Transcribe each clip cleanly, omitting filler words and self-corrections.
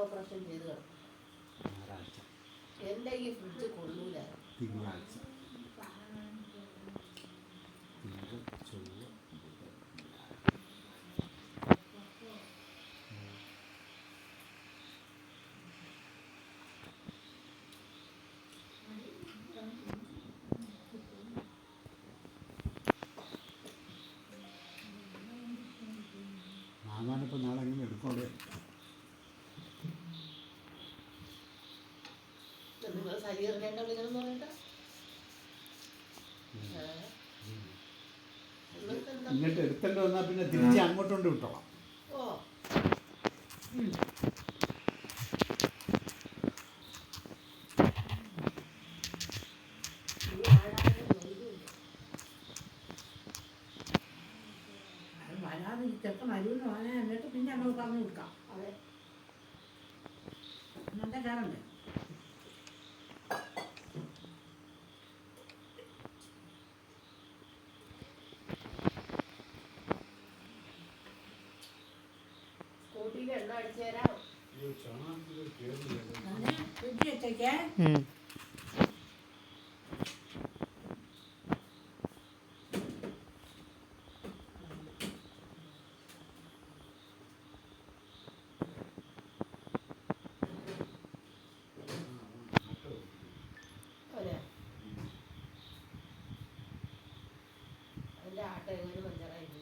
Operation ചെയ്ത് കിടക്കും. എൻ്റെ ഈ ഫ്രിഡ്ജ് കൊള്ളൂല. തിങ്കളാഴ്ച ചൊവ്വ മാമാനിപ്പോൾ നാളെ എങ്ങനെ എടുക്കണ്ടേ? നിങ്ങൾ സജീറിനെ വിളിക്കണമെന്ന് പറയട്ടെ. ഇങ്ങോട്ട് എടുത്തേണ്ടി വന്നാൽ പിന്നെ തിരിച്ച് അങ്ങോട്ടുണ്ട് വിട്ടോളാം. ഓ വരാതെ ചിലപ്പോൾ വരുമെന്ന് പറഞ്ഞാൽ എന്നിട്ട് പിന്നെ നമ്മൾ പറഞ്ഞു കൊടുക്കാം. അതെ, അങ്ങനത്തെ കാറുണ്ട്. സ്കൂട്ടിയിൽ എണ്ണ അടിച്ചു തരാം. അങ്ങനെ ഫ്രിഡ്ജ് വെച്ചേക്കേ. അതിൻ്റെ ആട്ട എങ്ങനെ പഞ്ചറായിരുന്നു.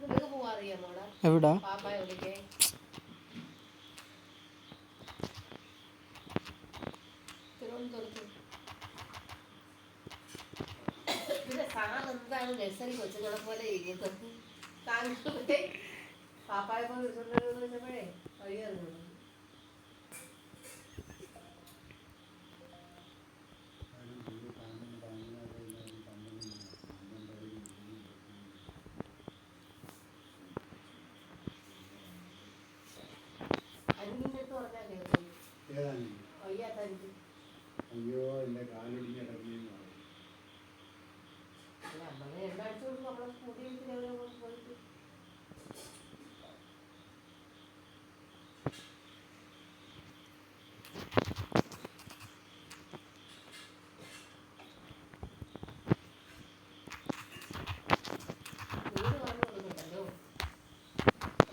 നിനക്ക് പോവാറിയാം മോളെ? എവിടാ? പാപ്പായ വിളിക്കേ. തിരുവനന്തപുരത്ത്. പിന്നെ സാധനം എന്താണ് നഴ്സറി കൊച്ചുങ്ങളെ പോലെ ഇരിക്കുന്നത്? താങ്കളുടെ പാപ്പായ പോലെ വെച്ചപ്പോഴേ വഴിയായിരുന്നു. അനിയനെടുത്ത് പറഞ്ഞാൽ കേൾക്കും. വയ്യാത്തനിക്ക്. അയ്യോ എൻ്റെ കാലൊടിഞ്ഞ കിടക്കുന്നതെന്ന് പറയും. അല്ല നമ്മളെ എണ്ണ അടിച്ചു കൊടുക്കും. നമ്മളെ സ്കൂട്ടി പോയിട്ട് വീട് പറഞ്ഞു കൊടുക്കുന്നുണ്ടല്ലോ.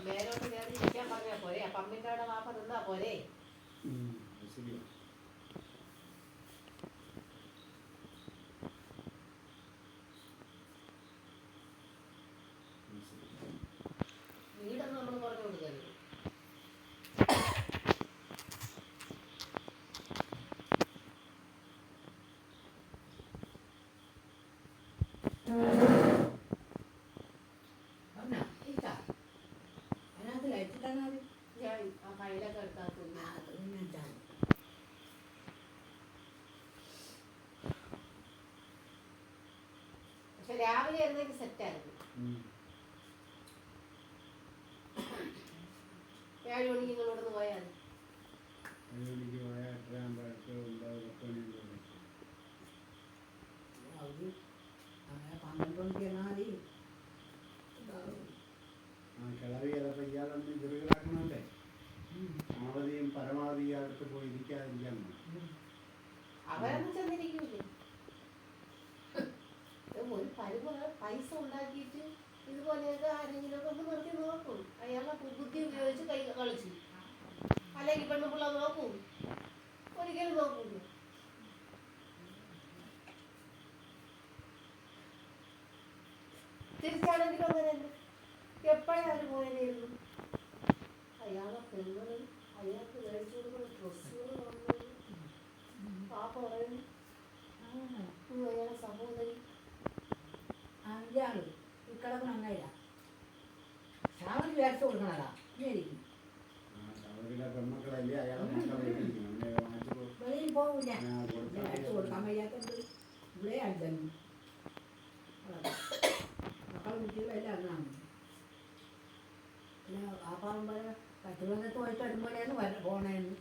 മേലോട്ട് കയറി ഇരിക്കാൻ പറഞ്ഞാൽ പോരെ? പമ്പിൻ്റെ അവിടെ വാപ്പ നിന്നാ പോരെ? ശരിയാ. വീടൊന്നും നമ്മൾ പറഞ്ഞു കൊടുക്കരുത്. പറഞ്ഞോ ഇരിക്കാം. അതിനകത്ത് ലൈറ്റിട്ടാണ് മതി. ഞാൻ ആ ഫയലൊക്കെ എടുക്കാത്തില്ല. അത് പിന്നെ ഇട്ടാൽ മതി. പക്ഷെ രാവിലെ ആയിരുന്നെങ്കിൽ സെറ്റായിരുന്നു. 7 മണിക്ക് നിങ്ങളോടൊന്ന് പോയാൽ മതി. 7 മണിക്ക് പോയാൽ 8:30 അത് അങ്ങനെ 12 മണിക്ക് എന്നാൽ മതി. കിളവി ചിലപ്പോൾ ഇയാളൊന്നും ചെറുകിലാക്കണമല്ലേ. അവധിയും പരമാവധി അടുത്ത് പോയി ഇരിക്കാതിരിക്കാൻ. അവരൊന്നും ചെന്നിരിക്കൂലേ? ഒരു പൈസ ഉണ്ടാക്കിയിട്ട് ഇതുപോലെയൊക്കെ ആരെങ്കിലുമൊക്കെ ഒന്ന് നിർത്തി നോക്കും. അയാളെ ബുദ്ധി ഉപയോഗിച്ച് കൈ കളിച്ചു. അല്ലെങ്കിൽ പെണ്ണുപിള്ള നോക്കും? ഒരിക്കലും നോക്കൂല. തിരിച്ചാണെങ്കിലും അങ്ങനെ തന്നെ. എപ്പോഴും അവർ പോയതായിരുന്നു. അയാളെ പെണ്ണുകൾ അയാൾക്ക് കഴിച്ചു കൊടുക്കുന്ന ഡ്രസ്സുകൾ വന്നത് പാപ്പ പറയുന്നു. അയാളെ സഹോദരി ഇയാള് ഈ കിടക്കുന്ന അങ്ങയില്ല. ഷാവിന് വേർത്ത് കൊടുക്കണതാ. ഇരിക്കും പെൺമക്കളല്ലേ അയാളെ വെളിയിൽ പോകില്ല. വേർത്ത് കൊടുക്കാൻ വയ്യാത്തത് ഇവിടെ അടുത്തന്നു. മക്കളെ കുട്ടികളെല്ലാം അങ്ങാണ്. പിന്നെ ആ പാകുമ്പോൾ 10 മണിക്ക് പോയിട്ട് വരുമ്പോഴേന്ന് പോണേന്ന്.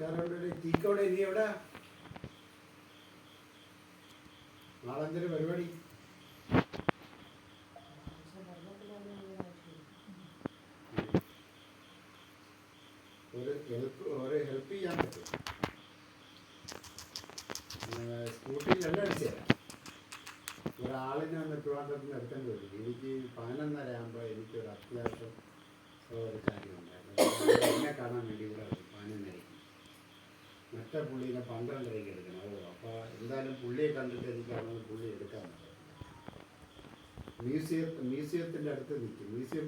നമസ്കാരം. ടീക്കോടെ ഇനി എവിടെ നാളെന്തൊരു പരിപാടി? ഒരു ഹെൽപ്പ് ചെയ്യാൻ പറ്റും. സ്കൂട്ടിയിൽ എല്ലാം അടിച്ചു തരാം. ഒരാളിനെ ഒന്ന് ട്രിവാൻഡ്രത്തിന് എടുക്കേണ്ടി വരും. എനിക്ക് 11:30 ആകുമ്പോൾ എനിക്കൊരു അത്യാവശ്യം ഒരു കാര്യമുണ്ടായിരുന്നു. എന്നെ കാണാൻ വേണ്ടി ഇവിടെ വരും 11:30. മറ്റേ പുള്ളീനെ 12:30 എടുക്കണം. അപ്പോൾ എന്തായാലും പുള്ളിയെ കണ്ടിട്ട് എനിക്കാണെന്ന് പുള്ളി എടുക്കാൻ പറ്റും. മ്യൂസിയത്തിൻ്റെ അടുത്ത് നിൽക്കും. മ്യൂസിയം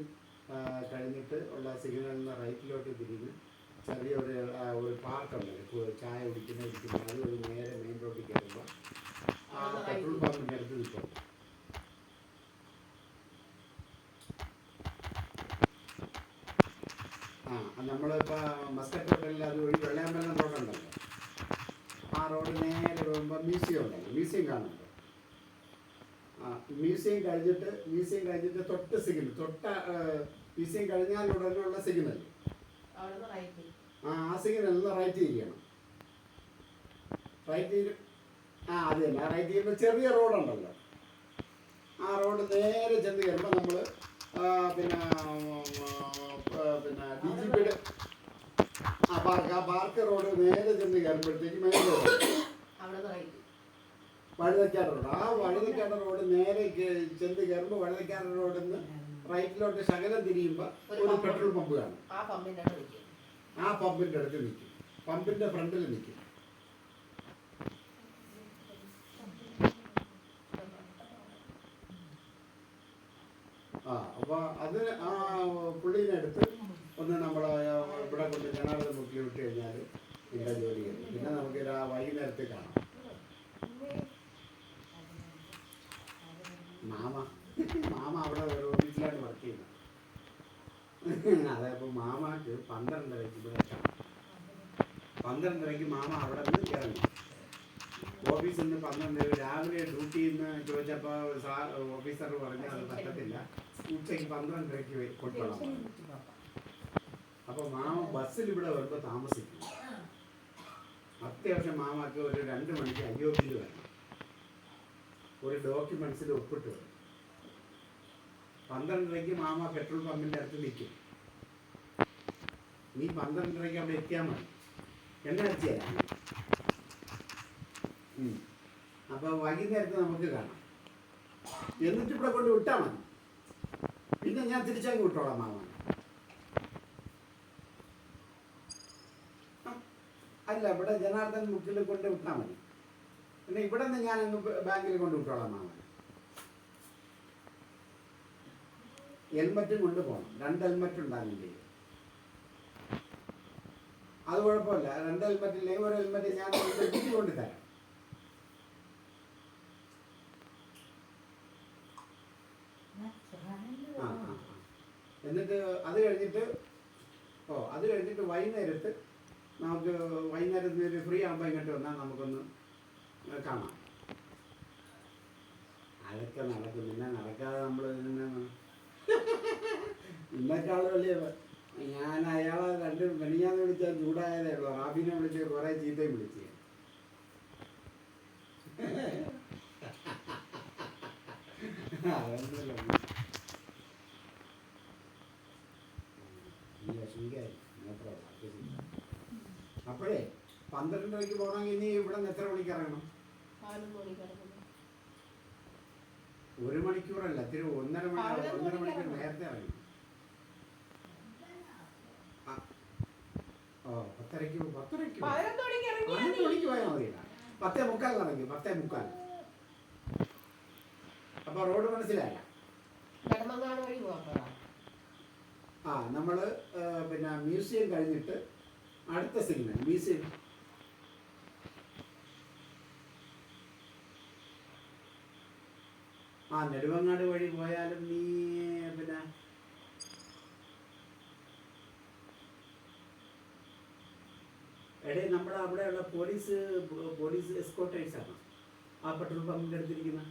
കഴിഞ്ഞിട്ട് ഉള്ള സിഗ്നലിൽ നിന്ന് റൈറ്റിലോട്ട് തിരിഞ്ഞ് ചെറിയൊരു പാർക്കുണ്ട്, ചായ ഇരിക്കുന്ന അതുവഴി നേരെ മെയിൻ റോഡിൽ കയറുമ്പോൾ ആ പെട്രോൾ പമ്പിൻ്റെ അടുത്ത് നിൽക്കും. നമ്മളിപ്പോൾ മസ്കറ്റ് ഹോട്ടലിൽ അതുവഴി വെള്ളയാമ്പലം റോഡുണ്ടല്ലോ, ആ റോഡ് നേരെ പോകുമ്പോൾ മ്യൂസിയം ഉണ്ടല്ലോ, മ്യൂസിയം കാണുന്നുണ്ട്. മ്യൂസിയം കഴിഞ്ഞിട്ട് തൊട്ട് സിഗ്നൽ, മ്യൂസിയം കഴിഞ്ഞാൽ ഉടനെയുള്ള സിഗ്നൽ, ആ സിഗ്നൽ റൈറ്റ് തിരിയണം. അത് തന്നെ റൈറ്റ് ചെയ്യുമ്പോൾ ചെറിയ റോഡുണ്ടല്ലോ, ആ റോഡ് നേരെ ചെന്ന് കയറുമ്പോൾ നമ്മൾ പിന്നെ DGPയുടെ പാർക്ക് റോഡ് നേരെ ചെന്ന് കയറുമ്പോഴത്തേക്ക് മെയിൻ റോഡ് വഴുതക്കാട് റോഡ്. ആ വഴുതക്കാട് റോഡ് നേരെ ചെന്ന് കയറുമ്പോൾ വഴുതക്കാട് റോഡിൽ നിന്ന് റൈറ്റിലോട്ട് ശകലം തിരിയുമ്പോൾ ഒരു പെട്രോൾ പമ്പ് കാണും. ആ പമ്പിൻ്റെ അടുത്ത് നിൽക്കും, പമ്പിൻ്റെ ഫ്രണ്ടിൽ നിൽക്കും. അപ്പോൾ അത് ആ പുള്ളീനെ എടുത്ത് ഒന്ന് നമ്മൾ ഇവിടെ കൊണ്ട് ജനാർദ്ദൻ മുക്കിൽ വിട്ട് കഴിഞ്ഞാൽ ഇതിൻ്റെ ജോലി ചെയ്യും. പിന്നെ നമുക്ക് വൈകുന്നേരത്തെ കാണാം. മാമ അവിടെ ഒരു ഓഫീസിലാണ് വർക്ക് ചെയ്യുന്നത്. അതപ്പോൾ മാമാക്ക് 12:30 ഇവിടെ കാണാം. 12:30 മാമ അവിടെ നിന്ന് ഇറങ്ങി. ഓഫീസിൽ നിന്ന് 12 രാവിലെ ഡ്യൂട്ടിയിൽ നിന്ന് ചോദിച്ചപ്പോൾ ഓഫീസർ പറഞ്ഞു അത് പറ്റത്തില്ല, ഉച്ചയ്ക്ക് 12:30 കൊണ്ടുപോകണം. അപ്പോൾ മാമ ബസ്സിൽ ഇവിടെ വരുമ്പോൾ താമസിക്കും. അത്യാവശ്യം മാമക്ക് ഒരു 2 മണിക്ക് IOBയിൽ വരണം, ഒരു ഡോക്യുമെൻറ്റ്സിൽ ഒപ്പിട്ട് വരും. 12:30 മാമ പെട്രോൾ പമ്പിൻ്റെ അടുത്ത് നിൽക്കും. നീ 12:30 അവിടെ എത്തിയാൽ മതി, എണ്ണ അടിച്ചു തരാം. അപ്പോൾ വൈകുന്നേരത്ത് നമുക്ക് കാണാം. എന്നിട്ട് ഇവിടെ കൊണ്ട് വിട്ടാൽ മതി, പിന്നെ ഞാൻ തിരിച്ചങ്ങ് വിട്ടോളാം മാമ. അല്ല, ഇവിടെ ജനാർദ്ദൻ മുക്കിൽ കൊണ്ട് വിട്ടാൽ മതി, പിന്നെ ഇവിടെ നിന്ന് ഞാനങ്ങ് ബാങ്കിൽ കൊണ്ട് വിട്ടോളാം മാമ. ഹെൽമറ്റും കൊണ്ട് പോകണം. 2 ഹെൽമറ്റ് ഉണ്ടാകില്ലേ, അത് കുഴപ്പമില്ല. 2 ഹെൽമറ്റ് ഇല്ലെങ്കിൽ ഒരു ഹെൽമറ്റ് ഞാൻ കൊണ്ട് തരാം. എന്നിട്ട് അത് കഴിഞ്ഞിട്ട് വൈകുന്നേരത്ത് നമുക്ക് വൈകുന്നേരത്ത് ഫ്രീ ആകുമ്പോൾ ഇങ്ങോട്ട് വന്നാൽ നമുക്കൊന്ന് കാണാം. അതൊക്കെ നടക്കും. പിന്നെ നടക്കാതെ നമ്മൾ ഇന്നേക്കാൾ വലിയ ഞാൻ അയാളെ 2 മെനിഞ്ഞാന്ന് വിളിച്ചാൽ ചൂടായതേ ഉള്ളൂ. റാബിനെ വിളിച്ച് കുറേ ചീത്തയും വിളിച്ച്. അതൊന്നുമില്ല, അപ്പോഴേ 12:30 പോകണമെങ്കിൽ ഇനി ഇവിടെ നിന്ന് എത്ര മണിക്ക് ഇറങ്ങണം? 1 മണിക്കൂറല്ല, 1.5 മണിക്കൂർ നേരത്തെ ഇറങ്ങണം. 10:30 പോയാൽ മതിയില്ല. 10:45 ഇറങ്ങി. 10:45. അപ്പൊ റോഡ് മനസ്സിലായ നമ്മൾ പിന്നെ മ്യൂസിയം കഴിഞ്ഞിട്ട് അടുത്ത സിഗ്നൽ മ്യൂസിയം. നെടുമങ്ങാട് വഴി പോയാലും നീ പിന്നെ എടേ നമ്മുടെ അവിടെയുള്ള പോലീസ് എസ്കോർട്ടേഴ്സാണ് ആ പെട്രോൾ പമ്പിൻ്റെ അടുത്തിരിക്കുന്ന.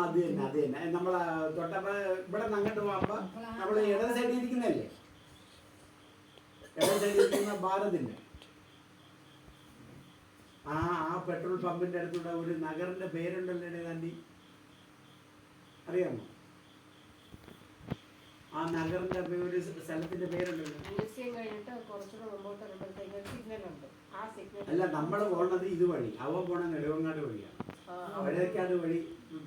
അത് തന്നെ നമ്മളെ തൊട്ടപ്പോ ഇവിടെ നിന്ന് അങ്ങോട്ട് പോകുമ്പോ നമ്മള് ഇടത് സൈഡിൽ ഇരിക്കുന്നതല്ലേ, ഇടയിലിരിക്കുന്ന ഭാരതിൻ്റെ ആ പെട്രോൾ പമ്പിന്റെ അടുത്തൂടെ ഒരു നഗറിന്റെ പേരുണ്ടല്ലോ ഗാന്ധി, അറിയാമോ? ആ നഗറിന്റെ ഒരു സ്ഥലത്തിന്റെ പേരുണ്ടല്ലോ. മ്യൂസിയം കഴിഞ്ഞിട്ട് കുറച്ചുകൂടെ മുമ്പോട്ട് വരുമ്പോഴത്തേക്ക് സിഗ്നൽ ഉണ്ട്. ആ സിഗ്നൽ അല്ല, നമ്മൾ പോണത് ഇതുവഴി, അവൻ പോണ നെടുവങ്ങാട് വഴിയാണ്. വഴുതക്കാട് വഴി,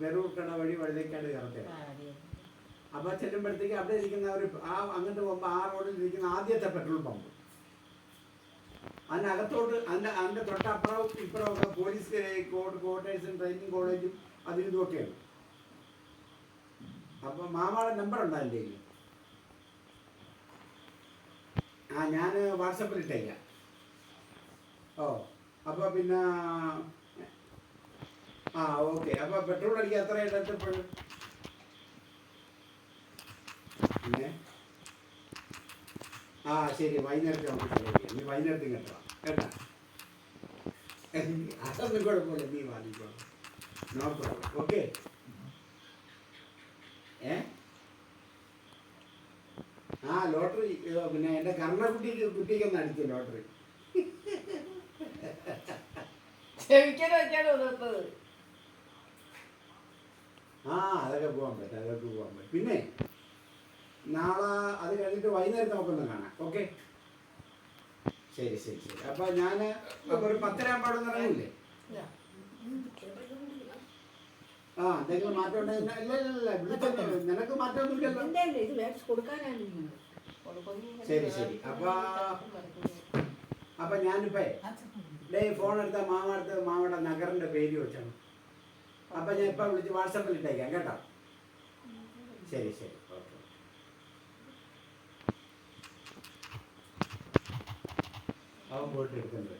വെറൂർക്കട വഴി വഴുതക്കാട് കറക്റ്റാണ്. അപ്പൊ ചെല്ലുമ്പോഴത്തേക്ക് അവിടെ ഇരിക്കുന്ന ഒരു അങ്ങോട്ട് പോകുമ്പോൾ ആ റോഡിൽ ഇരിക്കുന്ന ആദ്യത്തെ പെട്രോൾ പമ്പ്, അതിനകത്തോട്ട് അതിന്റെ തൊട്ടപ്പുറവും ഇപ്പുറമൊക്കെ പോലീസ് ക്വാർട്ടേഴ്സും ട്രെയിനിങ് കോളേജും അതിനും ഇതുമൊക്കെയാണ്. അപ്പൊ മാമാടെ നമ്പർ ഉണ്ടോ എൻ്റെ കയ്യിൽ? ഞാൻ വാട്സപ്പിൽ ഇട്ടേക്കാം. അപ്പോൾ പിന്നെ ഓക്കെ. അപ്പോൾ പെട്രോൾ അടിക്കുക എത്ര ഇടത്തപ്പോഴും പിന്നെ ശരി, വൈകുന്നേരത്തെ നമുക്ക് നീ വൈകുന്നേരത്തെ കേട്ടോ കേട്ടാ. അതൊന്നും കുഴപ്പമില്ല, നീ വാങ്ങിക്കോളാം, നോ പ്രോബ്ലം. ഓക്കെ. ലോട്ടറി പിന്നെ എൻ്റെ കുട്ടിക്കൊന്ന് അടിച്ചു ലോട്ടറി. അതൊക്കെ പോകാൻ പറ്റും. പിന്നെ നാളെ അത് കഴിഞ്ഞിട്ട് വൈകുന്നേരം നമുക്കൊന്ന് കാണാം. ഓക്കെ, ശരി. അപ്പൊ ഞാൻ ഒരു 10:30 ആകുമ്പോഴൊന്നും ഇറങ്ങില്ലേ? എന്തെങ്കിലും മാറ്റം ഉണ്ടെങ്കിൽ നിനക്ക് മാറ്റമൊന്നുമില്ലല്ലോ. ശരി. അപ്പൊ ഞാനിപ്പോ ഫോൺ എടുത്ത മാമയുടെ നഗറിന്റെ പേര് വെച്ചാണ്. അപ്പൊ ഞാൻ ഇപ്പൊ വിളിച്ച് വാട്സാപ്പിൽ ഇട്ടേക്കാം കേട്ടോ. ശരി. ഓക്കെ. അവൻ പോയിട്ട് എടുക്കുന്നത്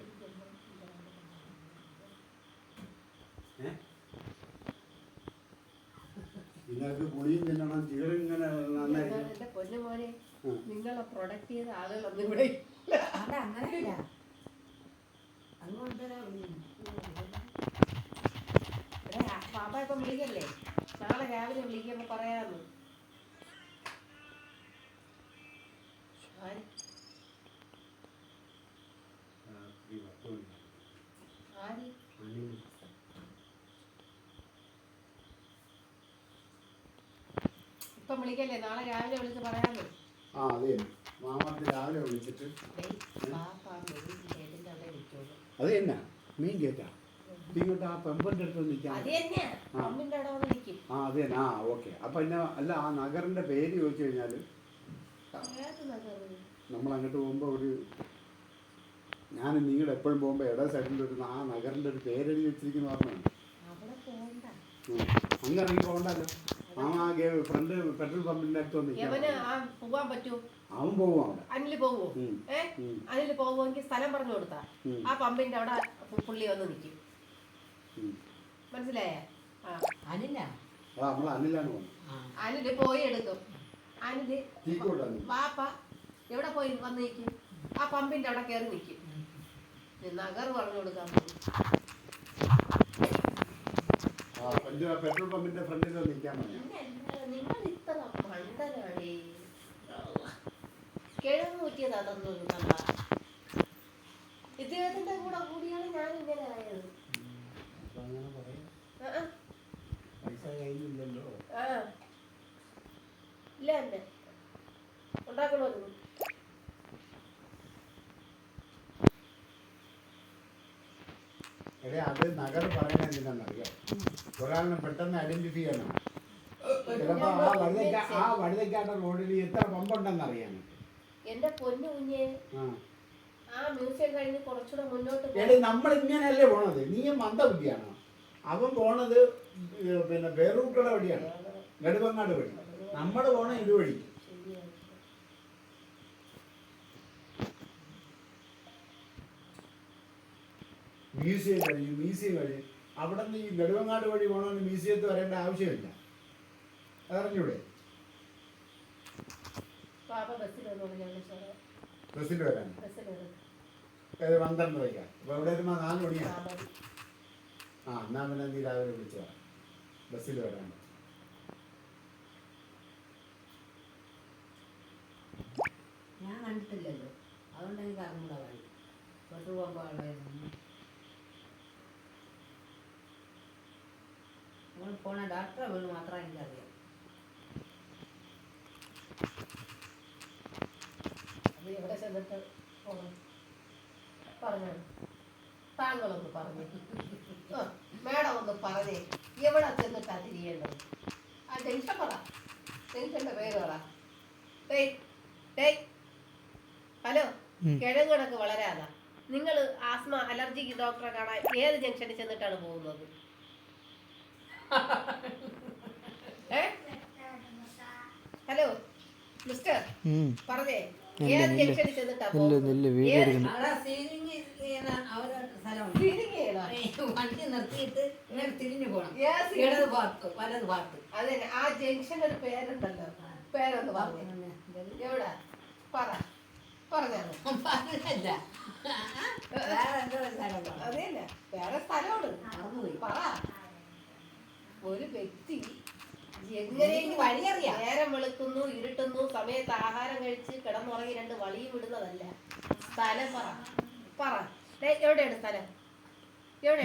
നിങ്ങൾക്ക് ഗുളിയും തിന്നണം, ചീറിങ്ങനെ നന്നായിരിക്കും. പൊന്നു മോനെ, നിങ്ങളെ പ്രൊഡക്റ്റ് ചെയ്ത ആളുകളൊന്നും ഇവിടെ അങ്ങനെയല്ല. പാപ്പ ഇപ്പം വിളിക്കല്ലേ, നാളെ രാവിലെ വിളിക്കുമ്പോ പറയാന്ന്. ഇപ്പം വിളിക്കല്ലേ, നാളെ രാവിലെ വിളിച്ച് പറയാന്ന്. അതെ, മാമാക്ക് രാവിലെ വിളിച്ചിട്ട് അത് തന്നെ മീൻ കേട്ടാ ഇങ്ങോട്ട് ആ പെമ്പന്റെ അടുത്ത് നിൽക്കാം. അത് തന്നെ. ഓക്കെ. അപ്പൊ പിന്നെ അല്ല, ആ നഗറിന്റെ പേര് ചോദിച്ചു കഴിഞ്ഞാല് നമ്മൾ അങ്ങോട്ട് പോകുമ്പോ ഞാൻ നിങ്ങളുടെ എപ്പോഴും പോകുമ്പോ ഇട സൈഡിൽ ഒരു ആ നഗറിന്റെ ഒരു പേരെഴുതി വെച്ചിരിക്കുന്ന പറഞ്ഞാണ്. അങ്ങ് ഇറങ്ങി പോകണ്ടല്ലോ. ഫ്രണ്ട് പെട്രോൾ പമ്പിന്റെ അടുത്ത് പോവാൻ പറ്റൂ. അവൻ പോവും അവിടെ. അനില് പോവോ? അനില് പോവുമെങ്കിൽ സ്ഥലം പറഞ്ഞു കൊടുത്താ ആ പമ്പിന്റെ അവിടെ പുള്ളി വന്ന് നിൽക്കും. മനസ്സിലായേ? അനില് പോയി എടുക്കും. അനില് വാപ്പ എവിടെ പോയി വന്ന് നിൽക്കും? ആ പമ്പിന്റെ അവിടെ കയറി നിൽക്കും. നഗർ പറഞ്ഞു കൊടുക്കാൻ പെട്രോൾ പമ്പിന്റെ ഫ്രണ്ടിൽ നിൽക്കാൻ നിങ്ങൾ ഇത്ര മണ്ടനാണേ. കിഴങ്ങ് കുറ്റിയത് അതൊന്നും കണ്ട. ഇദ്ദേഹത്തിന്റെ കൂടെ കൂടിയാണ് ഞാൻ ഇങ്ങനെ ആയത്. ഇല്ല എന്നെ ഉണ്ടാക്കണമായിരുന്നു. അത് നഗർ പറയുന്നത് എന്തിനാണെന്നറിയോ? ഒരാളിനെ പെട്ടെന്ന് ഐഡന്റിഫൈ ചെയ്യണം. ചിലപ്പോ ആ വഴുതക്കാട്ട റോഡിൽ എത്ര പമ്പുണ്ടെന്ന് അറിയാൻ. എന്റെ പൊന്നു കുഞ്ഞെ, ആ മ്യൂസിയം കഴിഞ്ഞ് കുറച്ചുകൂടെ മുന്നോട്ട് നമ്മൾ ഇങ്ങനെയല്ലേ പോണത്? നീ മന്ദബുദ്ധിയാണോ? അവൻ പോണത് പിന്നെ വേറൂർക്കട വഴിയാണ്, നെടുവങ്ങാട് വഴി. നമ്മൾ പോണ ഇതുവഴി. മ്യൂസിയം വഴി അവിടെ നിന്ന് ഈ നെടുവങ്ങാട് വഴി പോകണമെന്ന് മ്യൂസിയത്തിൽ വരേണ്ട ആവശ്യമില്ല. അതറിഞ്ഞൂടെ? ബസ്സിൽ വരാൻ 12 വയ്ക്കാം. അപ്പൊ ഇവിടെ വരുമ്പോ 4 മണിയാണ്. എന്നാ പിന്നെ നീ രാവിലെ വിളിച്ചു പറ ബസ്സിൽ വരാൻ. ഞാൻ കണ്ടിട്ടില്ലല്ലോ. അതുകൊണ്ട് എനിക്ക് അറിഞ്ഞൂടാ വഴി തൊട്ട് പോകുമ്പോൾ അവിടെ നമ്മൾ പോണ ഡോക്ടറെ വീട് മാത്രം എനിക്കറിയാം. അത് എവിടെ ചെന്നിട്ട് പോകണം പറഞ്ഞു താങ്കളൊന്ന് പറഞ്ഞേ. മേഡം ഒന്ന് പറഞ്ഞേ എവിടെ ചെന്നിട്ടാ തിരിയേണ്ടത്? ആ ജംഗ്ഷൻ പറ, ജംഗ്ഷന്റെ പേര് പറ. ഹലോ, കിഴങ്ങുടക്ക് വളരാതാ. നിങ്ങൾ ആസ്മ അലർജിക്ക് ഡോക്ടറെ കാണാൻ ഏത് ജംഗ്ഷനിൽ ചെന്നിട്ടാണ് പോകുന്നത്? ഹലോ മിസ്റ്റർ, പറഞ്ഞേ ഏത് ജംഗ്ഷനിൽ ചെന്നിട്ടാ പോകുന്നത്? വണ്ടി നിർത്തിയിട്ട് ഇങ്ങനെ തിരിഞ്ഞു പോകണം. ഇടത് ഭാഗത്ത് വലത് ഭാഗത്ത്. അതെ, ആ ജംഗ്ഷന് ഒരു പേരുണ്ടല്ലോ, പേരൊന്ന് പറഞ്ഞു. എവിടെ പറ, പറഞ്ഞാണ്. പറഞ്ഞല്ല അതെയല്ല, വേറെ സ്ഥലമാണ്. പറ. ഒരു വ്യക്തി എങ്ങനെയെങ്കിലും വഴിയറിയാം. നേരം വെളുക്കുന്നു, ഇരുട്ടുന്നു, സമയത്ത് ആഹാരം കഴിച്ച് കിടന്നുറങ്ങി 2 വളിയും വിടുന്നതല്ല. സ്ഥലം പറ, പറ. എവിടെയാണ് സ്ഥലം?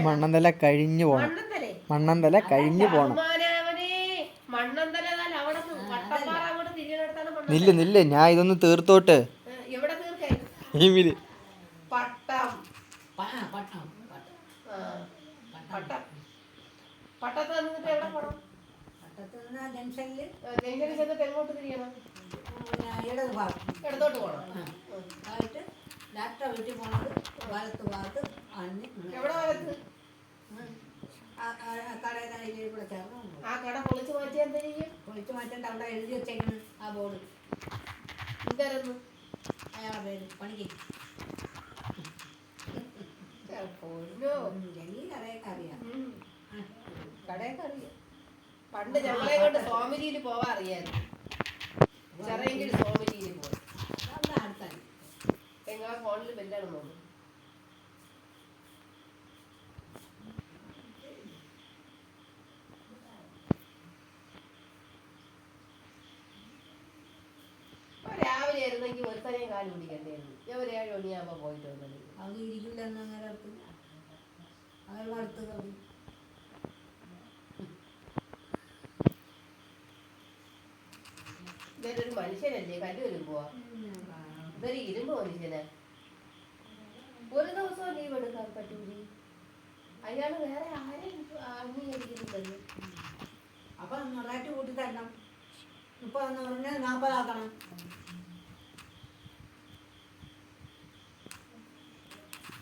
മണ്ണന്തല കഴിഞ്ഞു പോണം. മണ്ണന്തല കഴിഞ്ഞു പോണം. നില്ല് നില്ല്, ഞാൻ ഇതൊന്ന് തീർത്തോട്ട്. എവിടെ തീർക്കാൻ? പട്ടം. പട്ടത്ത് നിന്നിട്ട് എവിടെ പോണം? ജംഗ്ഷനിൽ ചെന്നിട്ട് എങ്ങോട്ട് തിരിയണം? ഇടത് ഭാഗം ഇടത്തോട്ട് പോകണം. ആയിട്ട് ഡോക്ടറെ വീട്ടിൽ പോണത് വലത്ത് ഭാഗത്ത്. എവിടെ വലത്ത്? കടയിൽ കൂടെ ചേർന്ന് ആ കട പൊളിച്ചു മാറ്റി എന്താ ചെയ്യും? പൊളിച്ചു മാറ്റേണ്ട അവിടെ എഴുതി വെച്ചേക്കുന്നു ആ ബോർഡ്. എന്തായിരുന്നു അയാളുടെ പേര്? പണിക്ക്. കടയൊക്കെ അറിയാം. കടയൊക്കെ അറിയാം. പണ്ട് ഞങ്ങളെ കൊണ്ട് സ്വാമിജിയിൽ പോവാൻ അറിയായിരുന്നു. ചെറിയെങ്കിലും സ്വാമിജിയിൽ പോയി. അടുത്താണ് നിങ്ങളെ ഫോണിൽ ബെല്ലാണ് നോക്കും. രാവിലെ ആയിരുന്നെങ്കിൽ ഒരുത്തനെയും കാല് പിടിക്കണ്ടായിരുന്നു. ഞാൻ ഒരു 7 മണിയാകുമ്പോ പോയിട്ട് വന്നത്. അത് ഇരിക്കില്ല എന്നങ്ങനെ അടുത്ത് അയാളുടെ അടുത്ത് കറി. ഇതൊരു മനുഷ്യനല്ലേ, കല്ല് വരുമ്പോവാ. ഇതൊരു ഇരുമ്പ് മനുഷ്യനാ. ഒരു ദിവസം ലീവ് എടുക്കാൻ പറ്റൂലേ? അയാള് വേറെ ആരെയും അംഗീകരിക്കുന്നില്ലല്ലോ. അപ്പൊ റേറ്റ് കൂട്ടി തരണം. 30 എന്ന് പറഞ്ഞാൽ 40 ആക്കണം.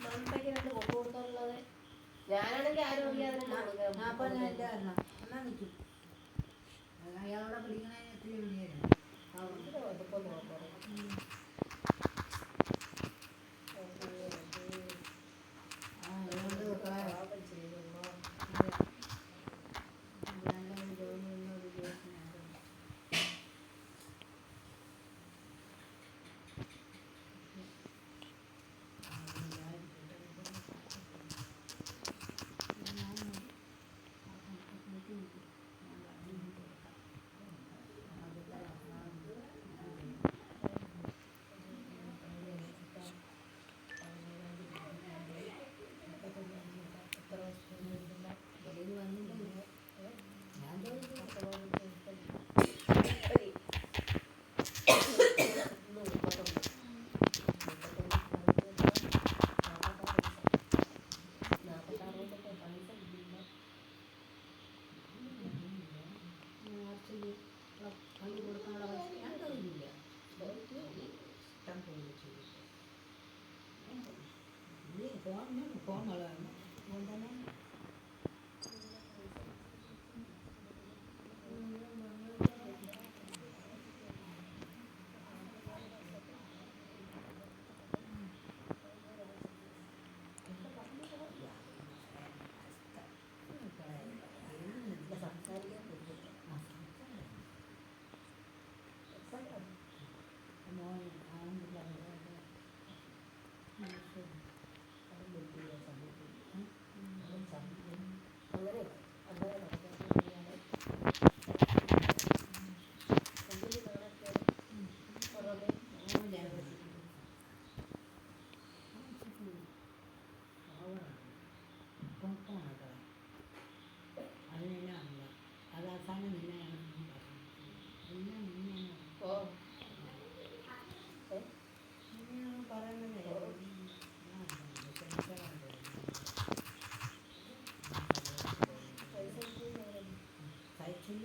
മണ്ടയ്ക്ക് 2 കൊണ്ടു കൊടുക്കാനുള്ളത് ഞാനാണെങ്കിൽ ആരും ഇല്ലാതെ 40 തരണം. എന്നാ നിൽക്കും അയാളോടെ പിടിക്കണേ. എത്തിരി പിടിയായിരുന്നു.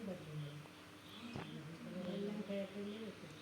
പറ്റുന്നു. എല്ലാം കേട്ടല്ലേ പറ്റും.